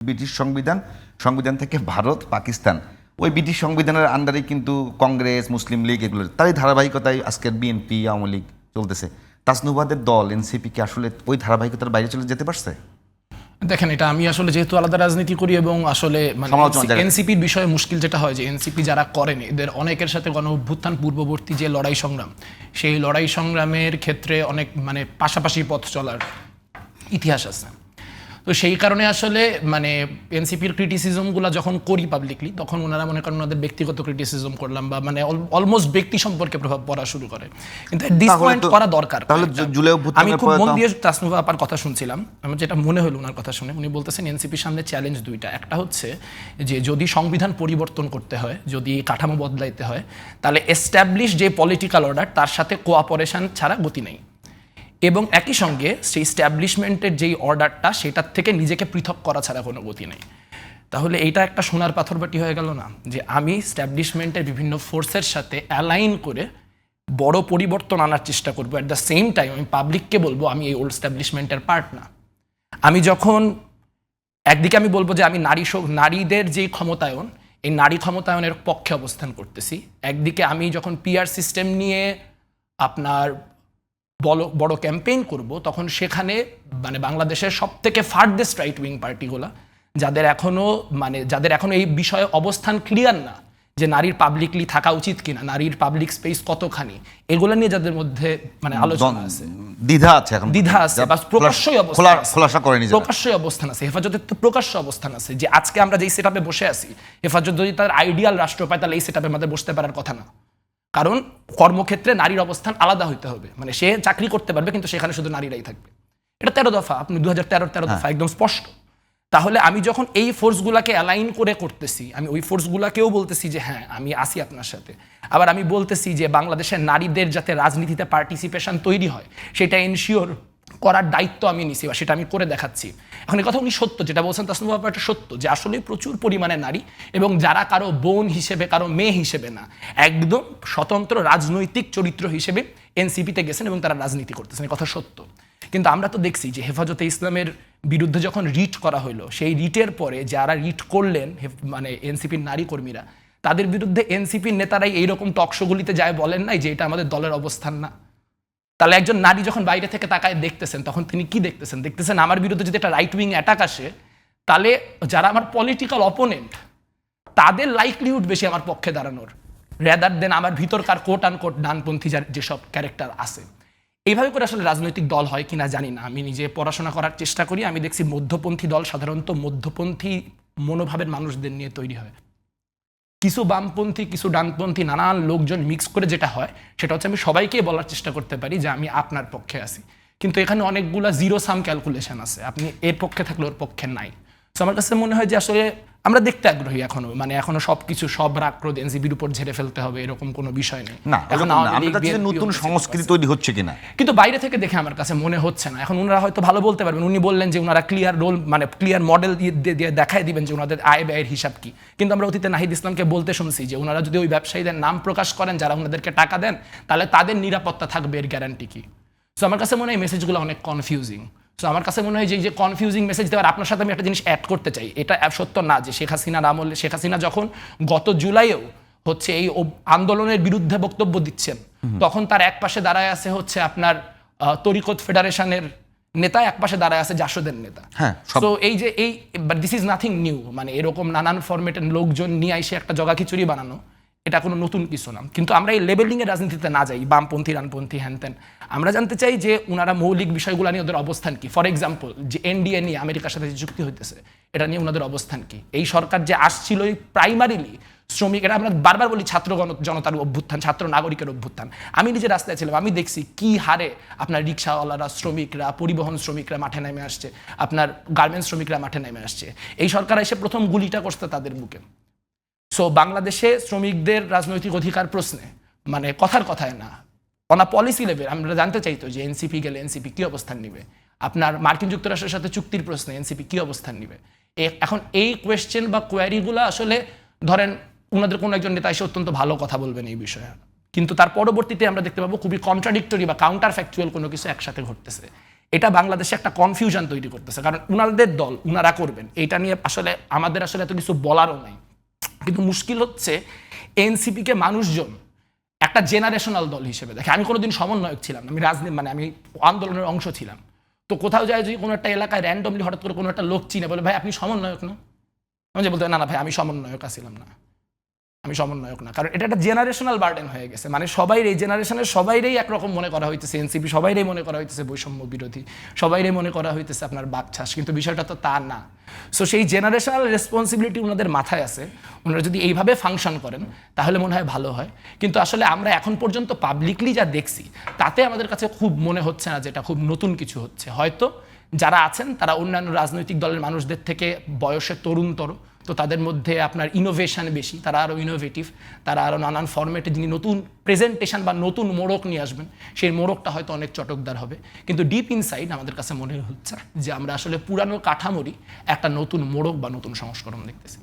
British সংবিধান থেকে ভারত পাকিস্তান ওই ব্রিটিশ সংবিধানের আন্ডারে কিন্তু কংগ্রেস মুসলিম লীগ এগুলো তারই ধারাবাহিকতায় আজকের বিএনপি আওয়ামী লীগ চলতেছে। তাসনুবাদের দল এনসিপি কি আসলে ওই ধারাবাহিকতার বাইরে চলে যেতে পারছে? দেখেন, এটা আমি আসলে যেহেতু আলাদা রাজনীতি করি এবং আসলে মানে এনসিপির বিষয়ে মুশকিল যেটা হয় যে এনসিপি যারা করেন এদের অনেকের সাথে গণ অভ্যুত্থান পূর্ববর্তী যে লড়াই সংগ্রাম, সেই লড়াই সংগ্রামের ক্ষেত্রে অনেক মানে পাশাপাশি পথ চলার ইতিহাস আছে। তো সেই কারণে আসলে মানে এনসিপির ক্রিটিসিজমগুলো যখন করি পাবলিকলি, তখন ওনারা মনে করেন ওনাদের ব্যক্তিগত ক্রিটিসিজম করলাম বা মানে অলমোস্ট ব্যক্তি সম্পর্কে প্রভাব পড়া শুরু করে। কিন্তু দিস পয়েন্ট করা দরকার। আমি খুব মন দিয়ে তাসনুভা আপার কথা শুনছিলাম, আমার যেটা মনে হলো ওনার কথা শুনে, উনি বলতেছেন এনসিপির সামনে চ্যালেঞ্জ দুইটা। একটা হচ্ছে যে যদি সংবিধান পরিবর্তন করতে হয়, যদি কাঠামো বদলাইতে হয়, তাহলে এস্টাবলিশ যে পলিটিক্যাল অর্ডার তার সাথে কোঅপারেশন ছাড়া গতি নেই, এবং একই সঙ্গে সেই স্ট্যাবলিশমেন্টের যেই অর্ডারটা সেটার থেকে নিজেকে পৃথক করা ছাড়া কোনো গতি নেই। তাহলে এইটা একটা সোনার পাথরবাটি হয়ে গেল না, যে আমি স্ট্যাবলিশমেন্টের বিভিন্ন ফোর্সের সাথে অ্যালাইন করে বড় পরিবর্তন আনার চেষ্টা করবো, অ্যাট দ্য সেম টাইম আমি পাবলিককে বলবো আমি এই ওল্ড স্ট্যাবলিশমেন্টের পার্ট না। আমি যখন একদিকে আমি বলবো যে আমি নারীদের যেই ক্ষমতায়ন, এই নারী ক্ষমতায়নের পক্ষে অবস্থান করতেছি, একদিকে আমি যখন পিআর সিস্টেম নিয়ে আপনার বড় ক্যাম্পেইন করব, তখন সেখানে মানে বাংলাদেশের সব থেকে ফার্দেস্ট রাইট উইং পার্টিগুলো যাদের এখনো এই বিষয়ে অবস্থান ক্লিয়ার না যে নারীর পাবলিকলি থাকা উচিত কিনা, নারীর পাবলিক স্পেস কতখানি, এগুলো নিয়ে যাদের মধ্যে মানে আলোচনা আছে, দ্বিধা আছে বা প্রকাশ্যই অবস্থান আছে। হেফাজতের তো প্রকাশ্য অবস্থান আছে যে আজকে আমরা যেই সেটআপে বসে আছি, হেফাজত যদি তার আইডিয়াল রাষ্ট্র পায় তাহলে এই সেটআপে আমাদের বসতে পারার কথা না। কারণ কর্মক্ষেত্রে নারীর অবস্থান আলাদা হইতে হবে, মানে সে চাকরি করতে পারবে কিন্তু সেখানে শুধু নারীরাই থাকবে। এটা 13 দফা, আপনি 2013 দফা একদম স্পষ্ট। তাহলে আমি যখন এই ফোর্সগুলাকে অ্যালাইন করে করতেছি, আমি ওই ফোর্সগুলাকেও বলতেছি যে হ্যাঁ আমি আসি আপনার সাথে। আবার আমি বলতেছি যে বাংলাদেশের নারীদের যাতে রাজনীতিতে পার্টিসিপেশন তৈরি হয় সেটা এনশিওর করার দায়িত্ব আমি নিছি বা সেটা আমি করে দেখাচ্ছি। এখন এই কথা উনি সত্য, যেটা বলছেন তাসনুভা আপা, এটা সত্য যে আসলে প্রচুর পরিমাণে নারী, এবং যারা কারো বোন হিসেবে কারো মেয়ে হিসেবে না, একদম স্বতন্ত্র রাজনৈতিক চরিত্র হিসেবে এনসিপিতে গেছেন এবং তারা রাজনীতি করতেছেন, এই কথা সত্য। কিন্তু আমরা তো দেখছি যে হেফাজতে ইসলামের বিরুদ্ধে যখন রিট করা হলো, সেই রিটের পরে যারা রিট করলেন মানে এনসিপির নারী কর্মীরা, তাদের বিরুদ্ধে এনসিপির নেতারাই এইরকম টকশোগুলিতে যায় বলেন নাই যে এটা আমাদের দলের অবস্থান না। তাহলে একজন নারী যখন বাইরে থেকে তাকায় দেখতেছেন, তখন তিনি কি দেখতেছেন আমার বিরুদ্ধে যদি একটা রাইট উইং অ্যাটাক আসে, তাহলে যারা আমার পলিটিক্যাল অপোনেন্ট তাদের লাইকলিহুড বেশি আমার পক্ষে দাঁড়ানোর, রেদার দেন আমার ভিতরকার কোট আনকোট ডানপন্থী যেসব ক্যারেক্টার আছে। এইভাবে করে আসলে রাজনৈতিক দল হয় কিনা জানি না, আমি নিজে পড়াশোনা করার চেষ্টা করি, আমি দেখছি মধ্যপন্থী দল সাধারণত মধ্যপন্থী মনোভাবের মানুষদের নিয়ে তৈরি হয়। কিছু বামপন্থী কিছু ডানপন্থী নানান লোকজন মিক্স করে যেটা হয় সেটা হচ্ছে আমি সবাইকে বলার চেষ্টা করতে পারি যে আমি আপনার পক্ষে আছি, কিন্তু এখানে অনেকগুলা জিরো সাম ক্যালকুলেশন আছে, আপনি এর পক্ষে থাকলে ওর পক্ষে নাই। তো আমার কাছে মনে হয় যে আসলে আমরা দেখতে আগ্রহী এখনো, মানে এখনো সবকিছু সব রাগ ক্রোধ এনসিপির উপর ঝেড়ে ফেলতে হবে এরকম কোনো বিষয় নেই। এখন নতুন সংস্কৃতি তৈরি হচ্ছে কিনা কিন্তু বাইরে থেকে দেখে আমার কাছে মনে হচ্ছে না। এখন ওনারা হয়তো ভালো বলতে পারবেন, উনি বললেন যে ওনারা ক্লিয়ার রোল মানে ক্লিয়ার মডেল দিয়ে দেখায় দিবেন যে ওনাদের আয় ব্যয়ের হিসাব কি, কিন্তু আমরা অতীতে নাহিদ ইসলামকে বলতে শুনছি যে ওনারা যদি ওই ব্যবসায়ীদের নাম প্রকাশ করেন যারা ওনাদেরকে টাকা দেন, তাহলে তাদের নিরাপত্তা থাকবে, এর গ্যারান্টি কি? সো আমার কাছে মনে হয় মেসেজগুলো অনেক কনফিউজিং। সো আমার কাছে মনে হয় যে কনফিউজিং মেসেজ দেওয়ার, আপনার সাথে আমি একটা জিনিস অ্যাড করতে চাই, এটা সত্য না যে শেখ হাসিনা যখন গত জুলাইয়েও হচ্ছে এই আন্দোলনের বিরুদ্ধে বক্তব্য দিচ্ছেন, তখন তার এক পাশে দাঁড়ায় আছে হচ্ছে আপনার তরিকত ফেডারেশনের নেতা, এক পাশে দাঁড়ায় আছে জাসদের নেতা। তো এই যে দিস ইজ নাথিং নিউ, মানে এরকম নানান ফরম্যাটের লোকজন নিয়ে এসে একটা জগা খিচুড়ি বানানো, এটা কোনো নতুন কিছু না। কিন্তু আমরা এই লেবেলিংয়ের রাজনীতিতে না যাই, বামপন্থী ডানপন্থী হ্যানত্যান। আমরা জানতে চাই যে ওনারা মৌলিক বিষয়গুলো নিয়ে ওদের অবস্থান কি। ফর এক্সাম্পল, যে এনডিএ নিয়ে আমেরিকার সাথে যে চুক্তি হইতেছে, এটা নিয়ে ওনাদের অবস্থান কি? এই সরকার যে আসছিল প্রাইমারিলি শ্রমিক, এটা আমরা বারবার বলি ছাত্র জনতার অভ্যুত্থান, ছাত্র নাগরিকের অভ্যুত্থান। আমি নিজে রাস্তায় ছিলাম, আমি দেখছি কি হারে আপনার রিক্সাওয়ালারা, শ্রমিকরা, পরিবহন শ্রমিকরা মাঠে নেমে আসছে, আপনার গার্মেন্টস শ্রমিকরা মাঠে নেমে আসছে। এই সরকার এসে প্রথম গুলিটা করছে তাদের বুকে। সো বাংলাদেশে শ্রমিকদের রাজনৈতিক অধিকার প্রশ্নে মানে কথায় না, অন পলিসি লেভেল আমরা জানতে চাইতো যে এনসিপি গেলে এনসিপি কি অবস্থান নিবে, আপনার মার্কিন যুক্তরাষ্ট্রের সাথে চুক্তির প্রশ্নে এনসিপি কি অবস্থান নিবে। এখন এই কোয়েশ্চেন বা কোয়ারিগুলো আসলে ধরেন ওনাদের কোনো একজন নেতা এসে অত্যন্ত ভালো কথা বলবেন এই বিষয়ে, কিন্তু তার পরবর্তীতে আমরা দেখতে পাবো খুবই কন্ট্রাডিক্টরি বা কাউন্টার ফ্যাকচুয়াল কোনো কিছু একসাথে ঘটতেছে। এটা বাংলাদেশে একটা কনফিউশন তৈরি করতেছে, কারণ উনাদের দল উনারা করবেন, এটা নিয়ে আসলে আমাদের আসলে এত কিছু বলারও নাই। কিন্তু মুশকিল হচ্ছে এনসিপিকে মানুষজন একটা জেনারেশনাল দল হিসেবে দেখে। আমি কোনোদিন সমন্বয়ক ছিলাম না, আমি রাজনীতি মানে আমি আন্দোলনের অংশ ছিলাম। তো কোথাও যায় যদি কোনো একটা এলাকায় র্যান্ডমলি হঠাৎ করে কোনো একটা লোক চিনে বলে ভাই আপনি সমন্বয়ক না, আমি যে বলতে না না ভাই আমি সমন্বয়ক ছিলাম না, আমি সমন্বয়ক না। কারণ এটা একটা জেনারেশনাল বার্ডেন হয়ে গেছে, মানে সবাই এই জেনারেশনের সবাইরেই একরকম মনে করা হইতেছে এনসিপি, সবাইরেই মনে করা হইতেছে বৈষম্য বিরোধী, সবাইরেই মনে করা হইতেছে আপনার বাকছাস, কিন্তু বিষয়টা তো তা না। সো সেই জেনারেশনাল রেসপন্সিবিলিটি ওনাদের মাথায় আছে, ওনারা যদি এইভাবে ফাংশন করেন তাহলে মনে হয় ভালো হয়। কিন্তু আসলে আমরা এখন পর্যন্ত পাবলিকলি যা দেখছি তাতে আমাদের কাছে খুব মনে হচ্ছে না যেটা খুব নতুন কিছু হচ্ছে। হয়তো যারা আছেন তারা অন্যান্য রাজনৈতিক দলের মানুষদের থেকে বয়সে তরুণতর, তো তাদের মধ্যে আপনার ইনোভেশন বেশি, তারা আরও ইনোভেটিভ, তারা আরও নানান ফরম্যাটে যিনি নতুন প্রেজেন্টেশন বা নতুন মোড়ক নিয়ে আসবেন সেই মোড়কটা হয়তো অনেক চটকদার হবে। কিন্তু ডিপ ইনসাইড আমাদের কাছে মনে হচ্ছে যে আমরা আসলে পুরানো কাঠামোরই একটা নতুন মোড়ক বা নতুন সংস্করণ দেখতেছি।